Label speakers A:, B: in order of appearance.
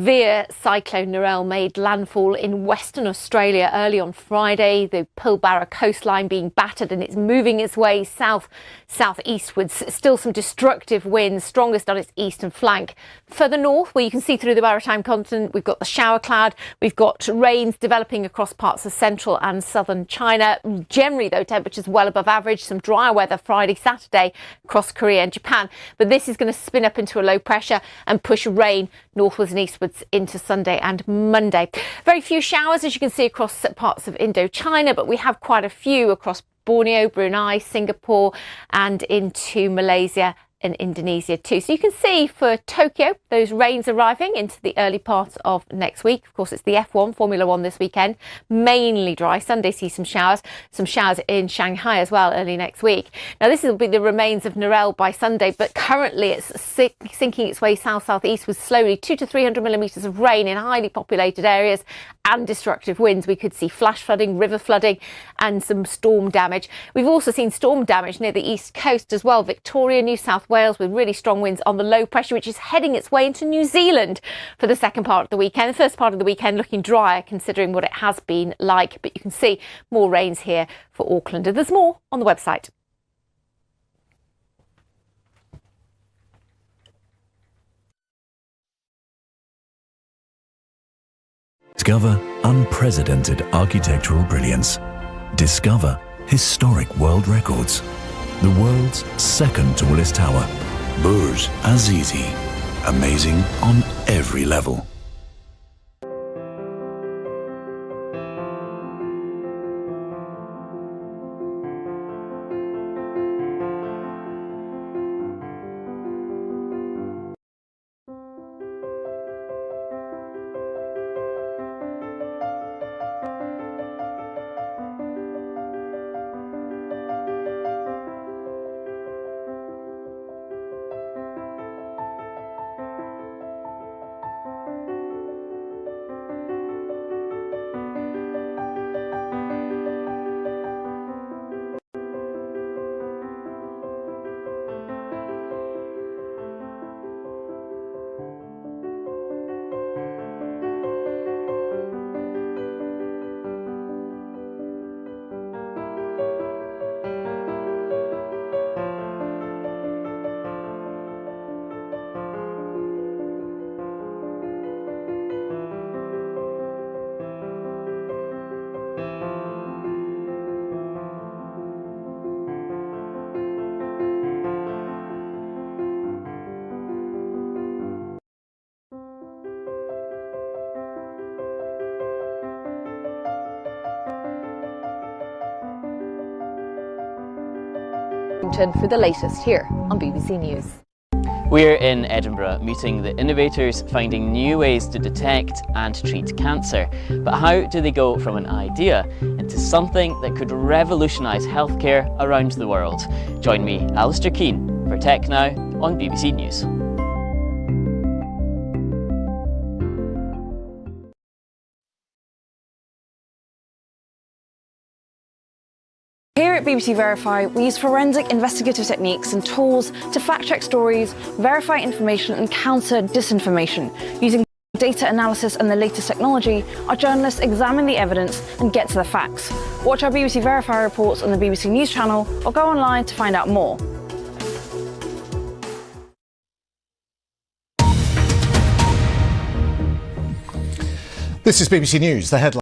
A: severe cyclone Narelle made landfall in Western Australia early on Friday. The Pilbara coastline being battered, and it's moving its way south-eastwards. Still some destructive winds, strongest on its eastern flank. Further north, where you can see through the maritime continent, we've got the shower cloud. We've got rains developing across parts of central and southern China. Generally, though, temperatures well above average. Some drier weather Friday, Saturday across Korea and Japan. But this is going to spin up into a low pressure and push rain northwards and eastwards into Sunday and Monday. Very few showers, as you can see, across parts of Indochina, but we have quite a few across Borneo, Brunei, Singapore and into Malaysia and Indonesia too. So you can see for Tokyo, those rains arriving into the early part of next week. Of course, it's the F1, Formula One this weekend. Mainly dry. Sunday see some showers in Shanghai as well early next week. Now, this will be the remains of Narelle by Sunday, but currently it's sinking its way south-southeast with slowly 200 to 300 millimetres of rain in highly populated areas and destructive winds. We could see flash flooding, river flooding and some storm damage. We've also seen storm damage near the east coast as well. Victoria, New South Wales with really strong winds on the low pressure, which is heading its way into New Zealand for the second part of the weekend. The first part of the weekend looking drier considering what it has been like, but you can see more rains here for Auckland. And there's more on the website.
B: Discover unprecedented architectural brilliance. Discover historic world records. The world's second tallest tower, Burj Azizi. Amazing on every level.
A: For the latest here on BBC News.
C: We're in Edinburgh meeting the innovators finding new ways to detect and treat cancer. But how do they go from an idea into something that could revolutionise healthcare around the world? Join me, Alistair Keane, for Tech Now on BBC News.
D: Here at BBC Verify, we use forensic investigative techniques and tools to fact-check stories, verify information and counter disinformation. Using data analysis and the latest technology, our journalists examine the evidence and get to the facts. Watch our BBC Verify reports on the BBC News channel or go online to find out more.
E: This is BBC News, the headline.